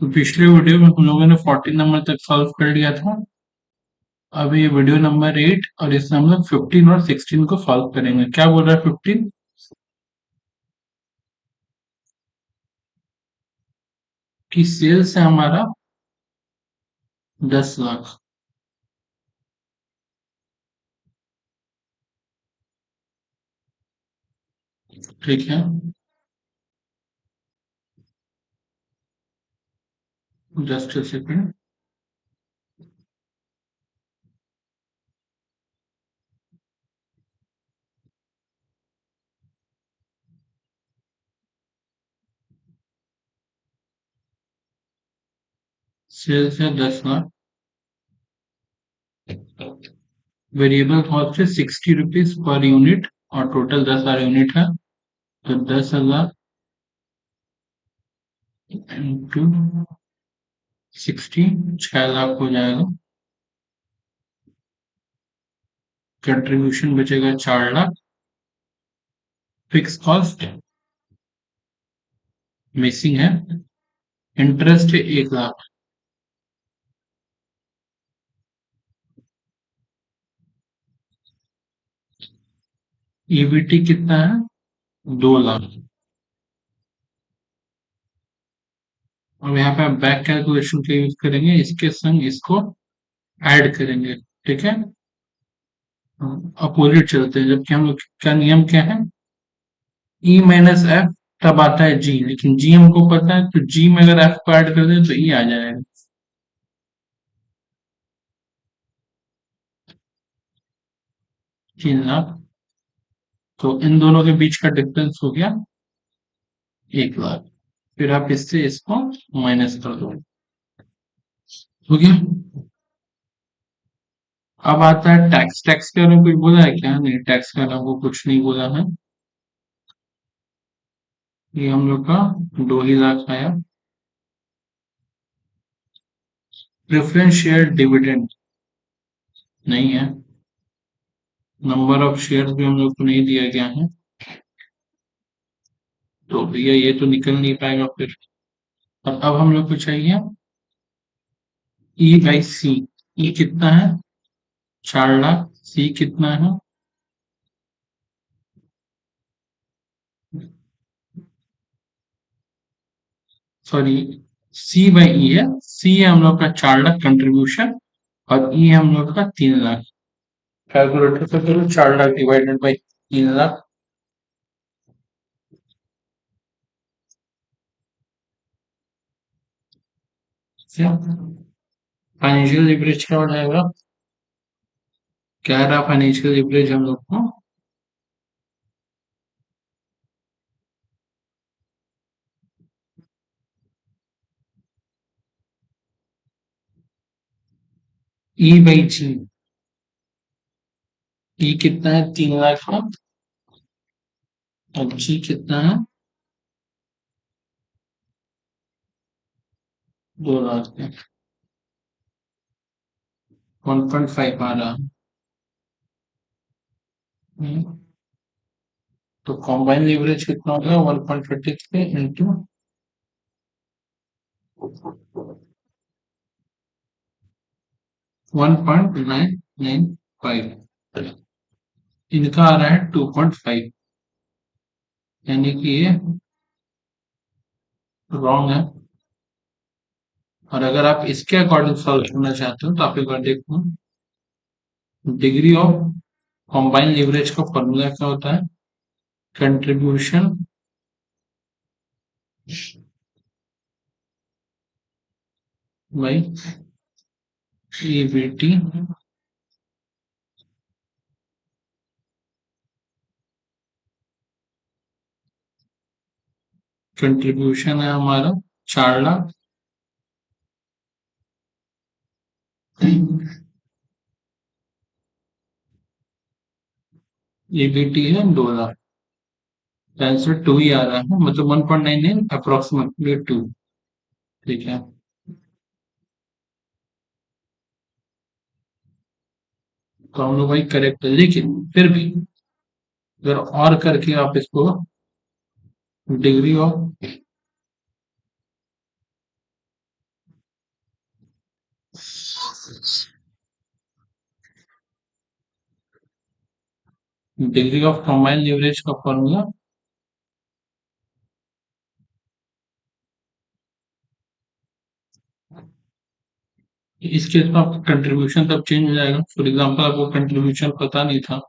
तो पिछले वीडियो में हम लोगों ने 14 नंबर तक सॉल्व कर लिया था। अब ये वीडियो नंबर 8 और इसमें हम लोग 15 और 16 को सॉल्व करेंगे। क्या बोल रहा है 15 की सेल्स है हमारा 10 लाख। ठीक है, जस्ट अ सेकंड। सेल्स है 10 लाख, वेरिएबल कॉस्ट है 60 रुपीज पर यूनिट और टोटल 10,000 यूनिट है। तो 10,000 इंटू 60 6 लाख हो जाएगा। कंट्रीब्यूशन बचेगा 4 लाख। फिक्स कॉस्ट मिसिंग है। इंटरेस्ट है 1 लाख। ईबीटी कितना है 2 लाख। अब यहाँ पे आप बैक कैलकुलेशन का यूज करेंगे, इसके संग इसको ऐड करेंगे। ठीक है, अपोजिट चलते हैं, जबकि हम लोग का नियम क्या है, ई माइनस एफ तब आता है जी, लेकिन जी हमको पता है, तो जी में अगर एफ को ऐड कर दें तो ई आ जाएगा। 3 लाख। तो इन दोनों के बीच का डिफरेंस हो गया 1 लाख। फिर आप इससे इसको माइनस कर दो। हो गया। अब आता है टैक्स। टैक्स के बारे में कुछ बोला है क्या? नहीं, टैक्स के बारे में कुछ नहीं बोला है। ये हम लोग का 2 ही लाख आया। प्रेफरेंस शेयर डिविडेंड नहीं है। नंबर ऑफ शेयर्स भी हम लोग को नहीं दिया गया है, तो भैया ये तो निकल नहीं पाएगा फिर। और अब हम लोग को चाहिए ई बाई सी। ई कितना है 4 लाख। सी कितना है, सॉरी, सी बाई ई है। सी है हम लोग का 4 लाख कंट्रीब्यूशन, और ई है हम लोग का 3 लाख। कैलकुलेटर से करो 4 lakh divided by 3 lakh. Financial leverage क्या हो जाएगा? क्या रहा फाइनेंशियल लिवरेज हम लोग को? ई बाई जी। ई कितना है 3 लाख का, और जी कितना है 2 लाख का। 1.5 आ रहा है। तो कॉम्बाइन लीवरेज कितना होगा 1.33 इंटू 1.995। इनका आ रहा है 2.5, यानी कि ये रॉन्ग है। और अगर आप इसके अकॉर्डिंग सॉल्व करना चाहते हो तो आप एक बार देखो, डिग्री ऑफ कॉम्बाइन लीवरेज का फॉर्मूला क्या होता है, कंट्रीब्यूशन बाई ईबीटी। कंट्रीब्यूशन है हमारा 4 लाख, ईबीटी है 2 लाख। आंसर 2 ही आ रहा है, मतलब 1.99 अप्रोक्सीमेटली 2। ठीक है, तो हम लोग भाई करेक्ट है, लेकिन फिर भी अगर और करके आप इसको degree of degree of combined leverage का फॉर्मूला इस केस में आपका कंट्रीब्यूशन तब चेंज हो जाएगा। फॉर एग्जांपल आपको कंट्रीब्यूशन पता नहीं था,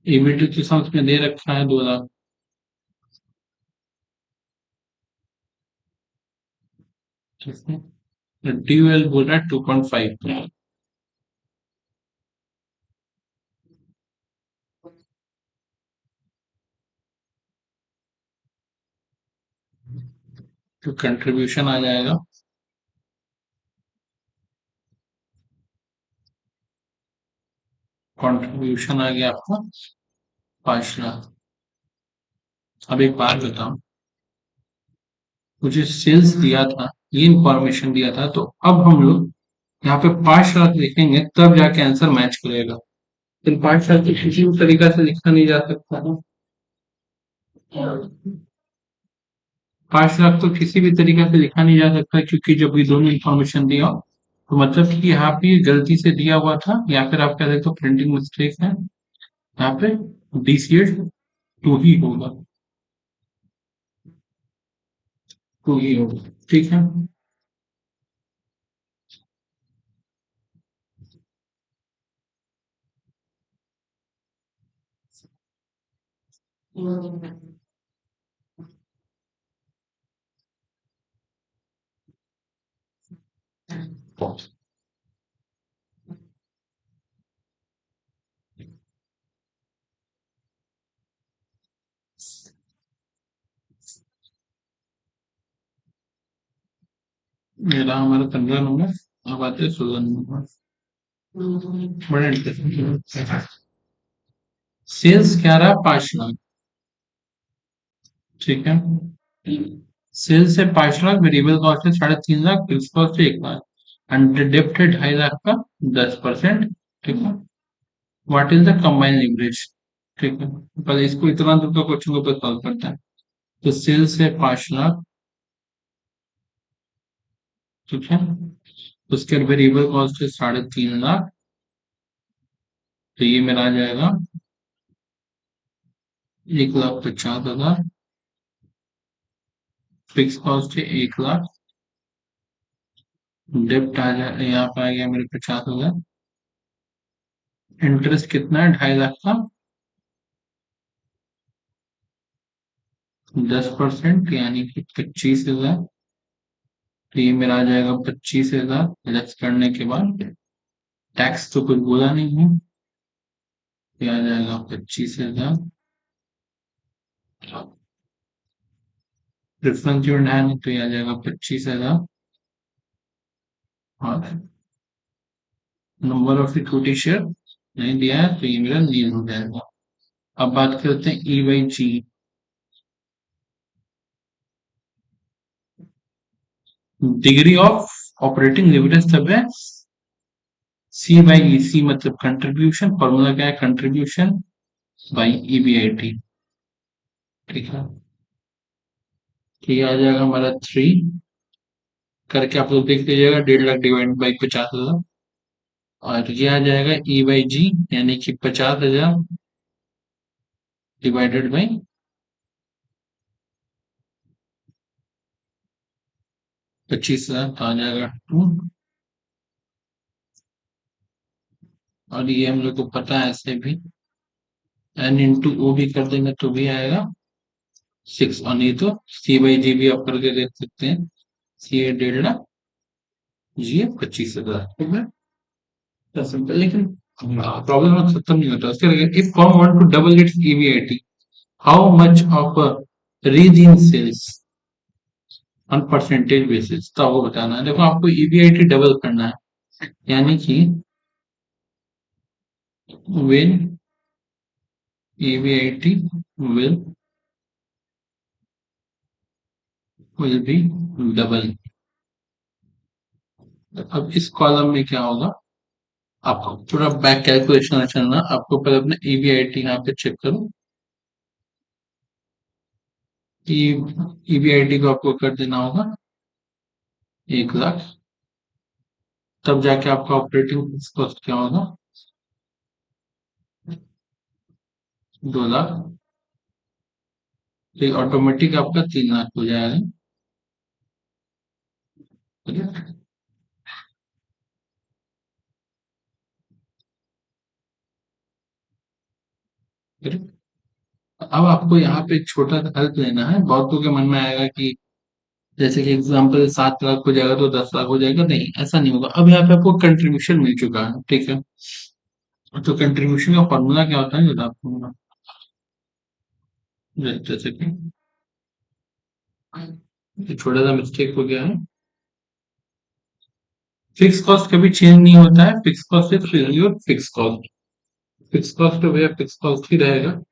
ईबीटी के साथ में दे रखा है 2 लाख, ड्यूएल बोल रहा है 2.5, तो कंट्रीब्यूशन आ जाएगा कंट्रीब्यूशन आ गया आपका 5 लाख। अब एक बात बताओ, मुझे सेल्स दिया था, ये इंफॉर्मेशन दिया था, तो अब हम लोग यहाँ पे 5 लाख लिखेंगे तब जाके आंसर मैच करेगा। इन 5 लाख को किसी भी तरीका से लिखा नहीं जा सकता है। 5 लाख तो किसी भी तरीका से लिखा नहीं जा सकता, क्योंकि जब ये दोनों इंफॉर्मेशन दिया तो मतलब कि यहाँ पे ये गलती से दिया हुआ था, या फिर आप कह सकते हो प्रिंटिंग मिस्टेक है। यहाँ पे डीसीएड 2 ही होगा, 2 ही होगा, ठीक है। मेरा हमारा 15 नंबर, अब आते हैं 16 नंबर। बड़ा इंटरेस्टिंग। सेल्स क्या रहा, 5 लाख, ठीक है। सेल्स है 5 लाख, वेरिएबल कॉस्ट है 3.5 लाख, फिक्स कॉस्ट है 1 लाख, एंड डेप्ट है 2.5 लाख का 10%, ठीक है। What is the combined leverage, ठीक है। पहले इसको इतना दूर का क्वेश्चन को सॉल्व करते हैं। तो सेल्स है 5 लाख, ठीक है। उसके वेरिएबल कॉस्ट है 3.5 लाख, तो ये मेरा आ जाएगा 1,50,000। फिक्स कॉस्ट है 1 लाख, डेप्ट आ जाए यहाँ पे आ गया मेरे 50,000, इंटरेस्ट कितना है 2.5 लाख का, 10% यानी कि 25,000, तो ये मेरा आ जाएगा 25,000 लेस करने के बाद, टैक्स तो कुछ बोला नहीं है, ये आ जाएगा 25,000, प्रेफरेंस जो है नहीं, तो ये आ जाएगा 25,000, और नंबर ऑफ इक्विटी शेयर नहीं दिया है, तो ये मेरा नील हो जाएगा। अब बात करते हैं ई/जी। डिग्री ऑफ ऑपरेटिंग लिवरेज तब है C/E, सी मतलब कंट्रीब्यूशन, फॉर्मूला क्या है, कंट्रीब्यूशन बाई EBIT, ठीक है। तो ये आ जाएगा हमारा 3 करके, आप लोग देख लीजिएगा, 1.5 लाख डिवाइड बाई 50,000, और ये आ जाएगा E/G यानी कि 50,000 डिवाइडेड बाई 25,000, तो आ जाएगा 2, और ये हम लोग को पता है ऐसे भी, N/O भी कर देंगे तो भी आएगा 6, और नहीं तो C/G भी आप करके देख सकते हैं, C है 1.5 लाख, G है 25,000, ठीक है। तो सिंपल, लेकिन प्रॉब्लम अब खत्म नहीं होता उसके आगे। If firm want to double its EBIT, how much of rise in sales on percentage basis, तो आपको बताना है। देखो, आपको EBIT डबल करना है, यानी कि when EBIT will be double। अब इस कॉलम में क्या होगा, आपको पूरा बैक कैलकुलेशन चलना, आपको पहले अपना EBIT यहाँ पे चेक करो, EBIT को आपको कर देना होगा 1 लाख, तब जाके आपका ऑपरेटिंग फिक्स कॉस्ट क्या होगा, 2 लाख। तो ऑटोमेटिक आपका 3 लाख हो जाएगा। ठीक है। फिर अब आपको यहाँ पे एक छोटा सा हेल्प लेना है। बहुतों के मन में आएगा कि जैसे कि एग्जाम्पल 7 लाख हो जाएगा तो 10 लाख हो जाएगा, नहीं ऐसा नहीं होगा। अब यहाँ पे आपको कंट्रीब्यूशन मिल चुका है, ठीक है। तो कंट्रीब्यूशन का फॉर्मूला क्या होता है ये आपको मैं जैसे कि ये छोटा सा मिस्टेक हो गया है। फिक्स कॉस्ट कभी चेंज नहीं होता है, fix cost is your fix cost. Fix cost तो भैया फिक्स कॉस्ट ही रहेगा।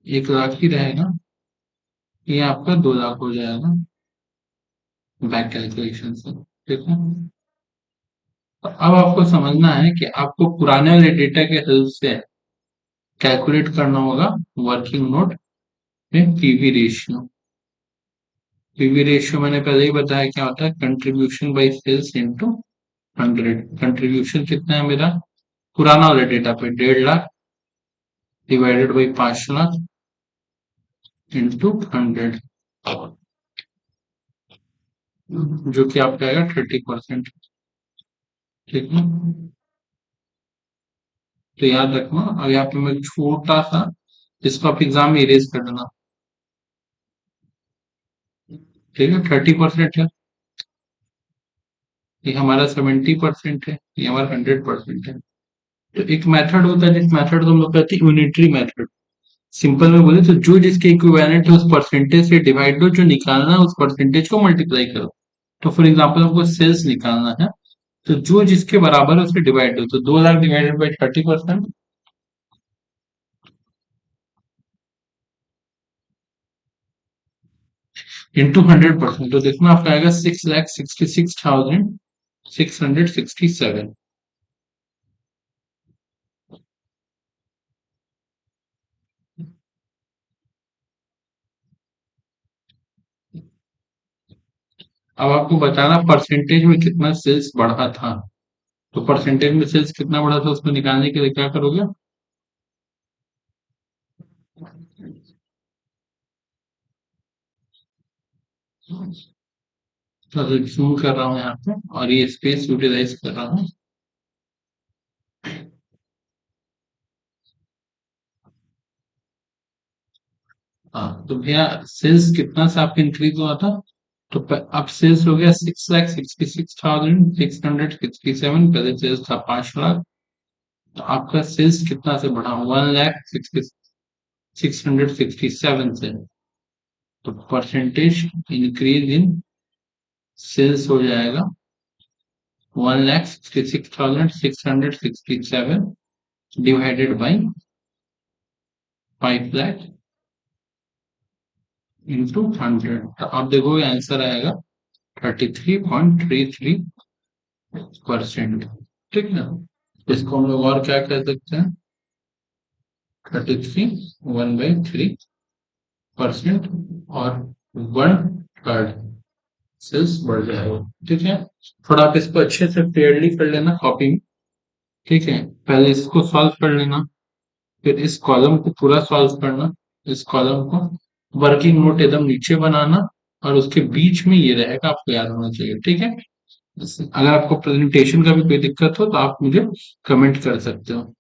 1 लाख ही रहेगा। ये आपका 2 लाख हो जाएगा बैक कैलकुलेशन से, ठीक है। तो अब आपको समझना है कि आपको पुराने वाले डेटा के हेल्प से कैलकुलेट करना होगा वर्किंग नोट में पीवी रेशियो। पीवी रेशियो मैंने पहले ही बताया क्या होता है, contribution by sales into 100। Contribution कितना है मेरा पुराना वाले डेटा पे 1.5 lakh divided by 5 lakh into 100, जो कि आपका आएगा 30%। ठीक है। तो याद रखना। अब यहाँ पे मैं छोटा सा इसको आप एग्जाम में इरेज कर देना। ठीक है, 30% है, ये हमारा 70% है, ये हमारा 100% है। तो एक मेथड होता है जिस मेथड को हम लोग कहते हैं यूनिटरी मेथड। सिंपल में बोले तो जो जिसके इक्विवेलेंट है उस परसेंटेज से डिवाइड दो, जो निकालना है उस परसेंटेज को मल्टीप्लाई करो। तो फॉर एग्जाम्पल हमको सेल्स निकालना है, तो जो जिसके बराबर है उससे डिवाइड दो। तो 2 लाख डिवाइडेड बाई 30% इंटू 100%। तो देखना आपका आएगा 6,66,667। अब आपको बताना परसेंटेज में कितना सेल्स बढ़ा था। तो परसेंटेज में सेल्स कितना बढ़ा था उसको निकालने के लिए क्या करोगे। तो जूम कर रहा हूँ यहाँ पे और ये स्पेस यूटिलाइज कर रहा हूँ। हाँ तो भैया सेल्स कितना से आपका इंक्रीज हुआ था। तो अब सेल्स हो गया 6,66,667। पहले सेल्स था 5 लाख। तो आपका सेल्स कितना से बढ़ा, 1,66,667 से। तो परसेंटेज इंक्रीज इन सेल्स हो जाएगा 1,66,667 डिवाइडेड बाई 5 लाख इंटू 100। तो आप देखोगे आंसर आएगा 33.33%। ठीक है। इसको हम लोग और क्या कह सकते हैं, 33 1/3%, और 1/3 सेल्स बढ़ जाएगा। ठीक है। थोड़ा आप इसको अच्छे से क्लियरली कर लेना कॉपी में। ठीक है, पहले इसको सॉल्व कर लेना, फिर इस कॉलम को पूरा सॉल्व करना। इस कॉलम को वर्किंग नोट एकदम नीचे बनाना, और उसके बीच में ये रहेगा, आपको याद होना चाहिए। ठीक है। अगर आपको प्रेजेंटेशन का भी कोई दिक्कत हो तो आप मुझे कमेंट कर सकते हो।